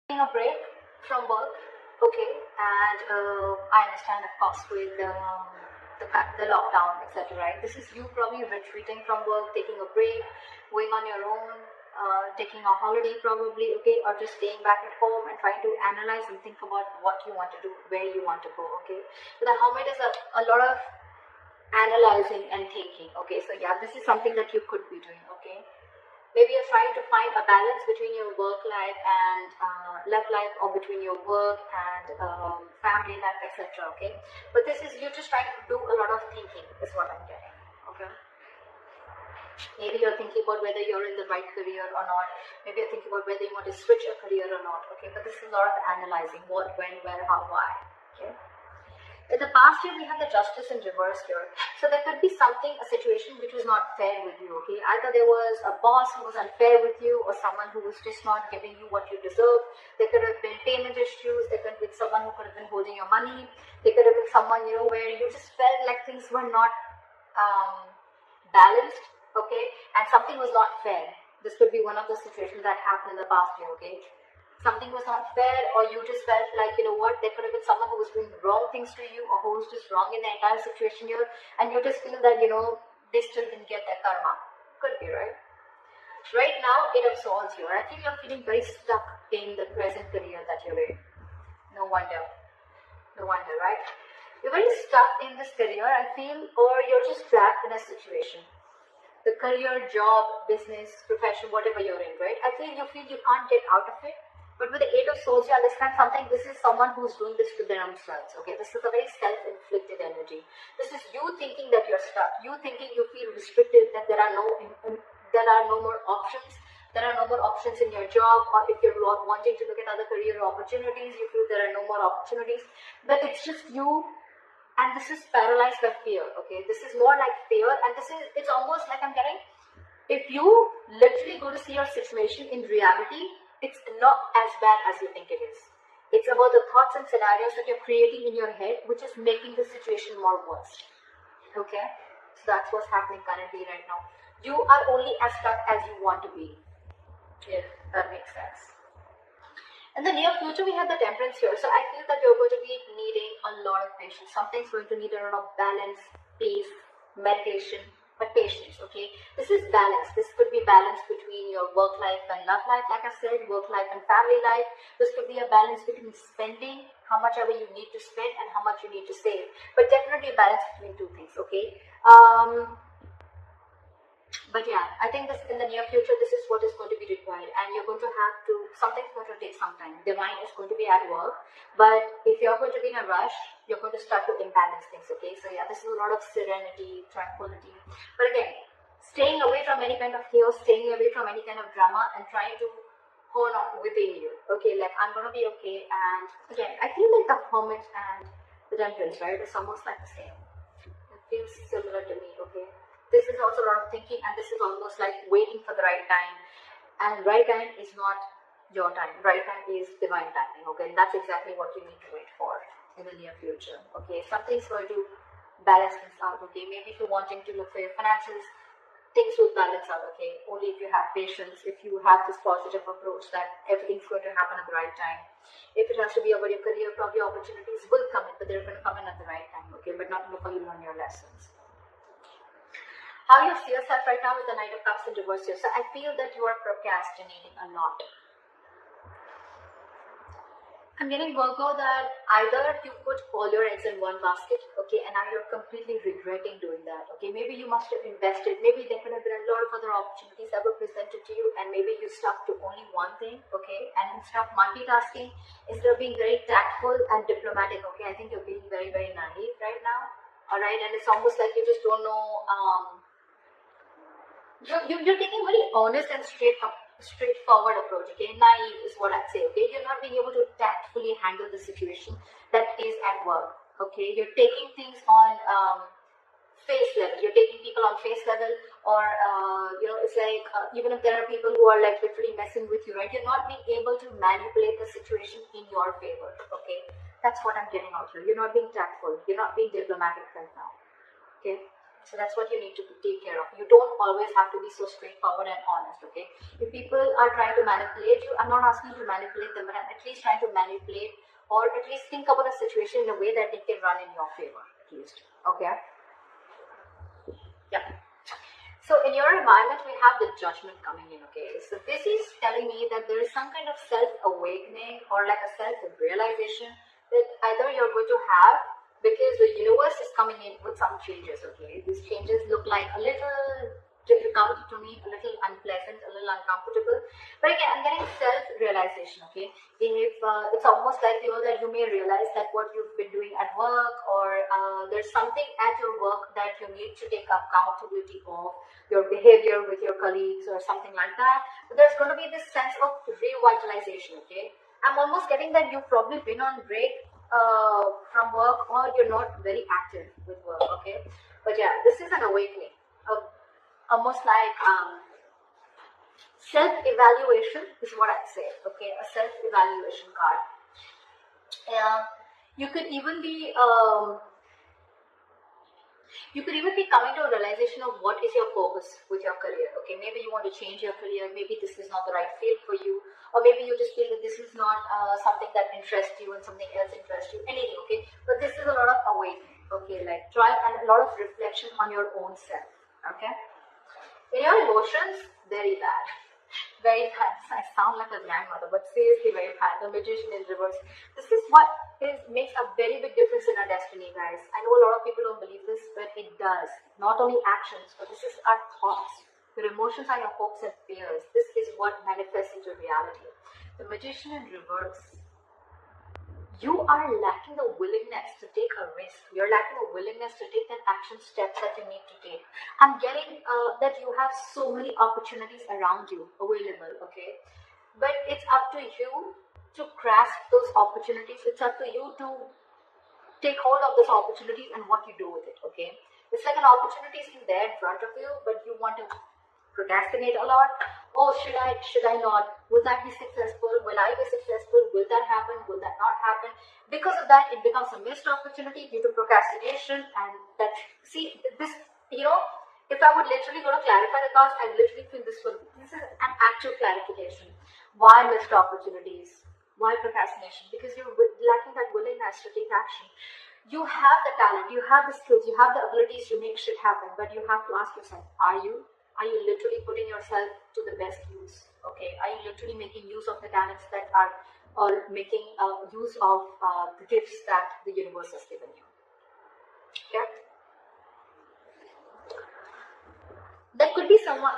taking a break from work, okay, and I understand, of course, with the lockdown, etc. Right? This is you probably retreating from work, taking a break, going on your own, taking a holiday probably, okay, or just staying back at home and trying to analyze and think about what you want to do, where you want to go, okay. So the Hermit is a lot of analyzing and thinking, okay. So yeah, this is something that you could be doing, okay. Maybe you're trying to find a balance between your work life and love life, or between your work and family life, etc. Okay, but this is you just trying to do a lot of thinking, is what I'm getting. Okay, maybe you're thinking about whether you're in the right career or not. Maybe you're thinking about whether you want to switch a career or not. Okay, but this is a lot of analyzing: what, when, where, how, why. Okay. In the past year, we have the Justice in reverse here. So there could be something, a situation which was not fair with you, okay? Either there was a boss who was unfair with you, or someone who was just not giving you what you deserve. There could have been payment issues. There could have been someone who could have been holding your money. There could have been someone, where you just felt like things were not balanced, okay? And something was not fair. This could be one of the situations that happened in the past year, okay? Something was not fair, or you just felt like, there could have been someone who was doing wrong things to you, or who was just wrong in the entire situation here, and you just feel that, they still didn't get their karma. Could be, right? Right now, it absolves you. I think you're feeling very stuck in the present career that you're in. No wonder, right? You're very stuck in this career, I feel, or you're just trapped in a situation. The career, job, business, profession, whatever you're in, right? I feel you can't get out of it. But with the Eight of Swords, you understand something. This is someone who's doing this to themselves, okay? This is a very self-inflicted energy. This is you thinking that you're stuck. You thinking you feel restricted, that there are no more options. There are no more options in your job, or if you're wanting to look at other career opportunities, you feel there are no more opportunities. But it's just you, and this is paralyzed by fear, okay? This is more like fear, and it's almost like I'm getting, if you literally go to see your situation in reality, it's not as bad as you think it is. It's about the thoughts and scenarios that you're creating in your head, which is making the situation more worse. Okay? So that's what's happening currently right now. You are only as stuck as you want to be. If that makes sense. In the near future, we have the Temperance here. So I feel that you're going to be needing a lot of patience. Something's going to need a lot of balance, peace, meditation, but patience, okay? This is balance. This could be balance between your work life and love life, like I said, work life and family life. This could be a balance between spending, how much ever you need to spend, and how much you need to save. But definitely a balance between two things, okay? But yeah, I think this in the near future, this is what is going to be required, and you're going to have to, something's going to take some time. Divine is going to be at work, but if you're going to be in a rush, you're going to start to imbalance things, okay? So yeah, this is a lot of serenity, tranquility. But again, staying away from any kind of chaos, staying away from any kind of drama, and trying to hone on within you, okay? Like, I'm going to be okay. And again, I feel like the Hermit and the Temperance, right? It's almost like the same. It feels similar to me, okay? This is also a lot of thinking, and this is almost like waiting for the right time. And right time is not your time. Right time is divine timing, okay? And that's exactly what you need to wait for in the near future, okay? Something's going to balance things out, okay? Maybe if you're wanting to look for your finances, things will balance out, okay? Only if you have patience, if you have this positive approach that everything's going to happen at the right time. If it has to be about your career, probably opportunities will come in, but they're going to come in at the right time, okay? But not before you learn your lessons. How you see yourself right now with the Knight of Cups in reverse here. So I feel that you are procrastinating a lot. I'm getting Virgo that either you put all your eggs in one basket, okay, and now you're completely regretting doing that, okay. Maybe you must have invested, maybe there could have been a lot of other opportunities that were presented to you, and maybe you stuck to only one thing, okay, and instead of multitasking, instead of being very tactful and diplomatic, okay, I think you're being very, very naive right now, alright, and it's almost like you just don't know, you're taking a very honest and straightforward approach, okay? Naive is what I'd say, okay? You're not being able to tactfully handle the situation that is at work, okay? You're taking things on face level. You're taking people on face level, or, it's like, even if there are people who are like literally messing with you, right? You're not being able to manipulate the situation in your favor, okay? That's what I'm getting out here. You're not being tactful. You're not being diplomatic right now, okay? So that's what you need to take care of. You don't always have to be so straightforward and honest, okay? If people are trying to manipulate you, I'm not asking you to manipulate them, but I'm at least trying to manipulate or at least think about a situation in a way that it can run in your favor, at least, okay? Yeah. So in your environment, we have the Judgment coming in, okay? So this is telling me that there is some kind of self-awakening or like a self-realization that either you're going to have, because the universe is coming in with some changes, okay? These changes look like a little difficult to me, a little unpleasant, a little uncomfortable. But again, I'm getting self-realization, okay? If it's almost like, that you may realize that what you've been doing at work or there's something at your work that you need to take accountability of, your behavior with your colleagues or something like that. But there's going to be this sense of revitalization, okay? I'm almost getting that you've probably been on break from work or you're not very active with work, okay? But yeah, this is an awakening, almost like self-evaluation is what I'd say, okay? A self-evaluation card. You could even be coming to a realization of what is your purpose with your career, okay? Maybe you want to change your career, maybe this is not the right field for you, or maybe you just feel that this is not something that interests you and something else interests you, anything, okay? But this is a lot of awakening, okay? Like try and a lot of reflection on your own self, okay? In your emotions, very bad. Very bad. I sound like a grandmother, but seriously very bad. The Magician in reverse. This is what makes a very big difference in our destiny, guys. I know a lot of people don't believe this, but it does. Not only actions, but this is our thoughts. Your emotions are your hopes and fears. This is what manifests into reality. The Magician in reverse. You are lacking the willingness to take a risk. You're lacking the willingness to take that action steps that you need to take. I'm getting that you have so many opportunities around you available, okay? But it's up to you to grasp those opportunities. It's up to you to take hold of those opportunities and what you do with it, okay? It's like an opportunity is there in front of you, but you want to procrastinate a lot. Oh, should I not? Will that be successful? Will I be successful? Will that happen? Will that not happen? Because of that, it becomes a missed opportunity due to procrastination. And that, see, this, if I would literally go to clarify the cards, I literally feel this is an actual clarification. Why missed opportunities? Why procrastination? Because you're lacking that willingness to take action. You have the talent, you have the skills, you have the abilities to make shit happen, but you have to ask yourself, are you literally putting yourself to the best use? Okay, are you literally making use of the talents that are, or making use of the gifts that the universe has given you? Okay, that could be someone.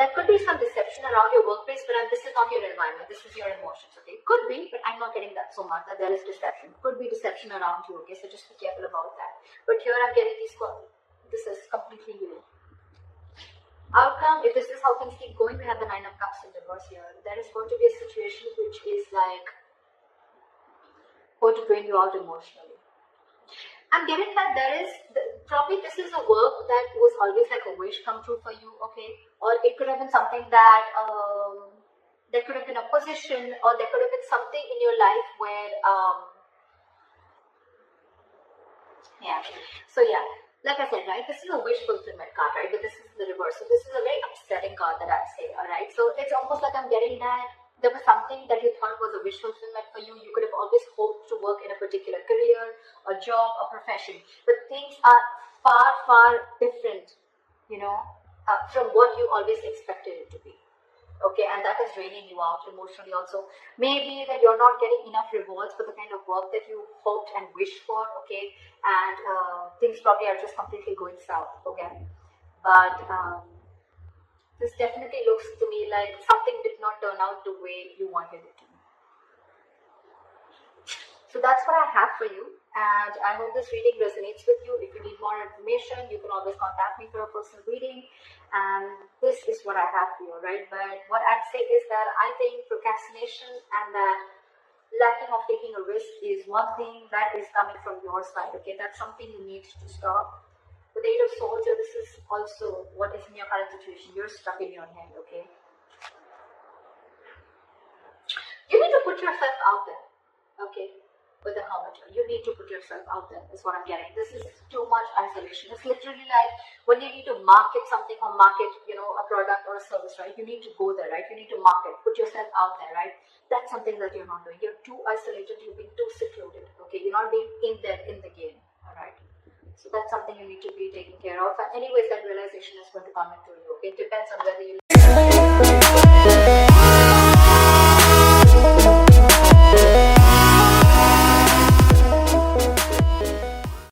That could be some deception around your workplace, but this is not your environment. This is your emotions. Okay, could be, but I'm not getting that so much that there is deception. Could be deception around you. Okay, so just be careful about that. But here I'm getting these. This is completely you. Outcome, if this is how things keep going, we have the Nine of Cups in reverse here. There is going to be a situation which is like going to drain you out emotionally. I'm getting that there is, probably this is a work that was always like a wish come true for you, okay? Or it could have been something that, there could have been a position, or there could have been something in your life where, like I said, right, this is a wish fulfillment card, right, but this is the reverse. So this is a very upsetting card that I say, alright, so it's almost like I'm getting that there was something that you thought was a wish fulfillment for you. You could have always hoped to work in a particular career, a job, a profession, but things are far, far different, from what you always expected it to be. Okay, and that is draining you out emotionally also. Maybe that you're not getting enough rewards for the kind of work that you hoped and wished for, okay, and things probably are just completely going south, okay, but this definitely looks to me like something did not turn out the way you wanted it to. So that's what I have for you, and I hope this reading resonates with you. If you need more information, you can always contact me for a personal reading, and this is what I have for you, right? But what I'd say is that I think procrastination and that lacking of taking a risk is one thing that is coming from your side, okay? That's something you need to stop. With the Eight of Swords, this is also what is in your current situation. You're stuck in your head, okay? You need to put yourself out there, okay? with the Hermit. You need to put yourself out there, is what I'm getting. This is too much isolation. It's literally like when you need to market something or market, a product or a service, right? You need to go there, right? You need to market, put yourself out there, right? That's something that you're not doing. You're too isolated, you've been too secluded, okay? You're not being in there in the game, all right? So that's something you need to be taking care of. And anyways, that realization is going to come into you, okay? It depends on whether you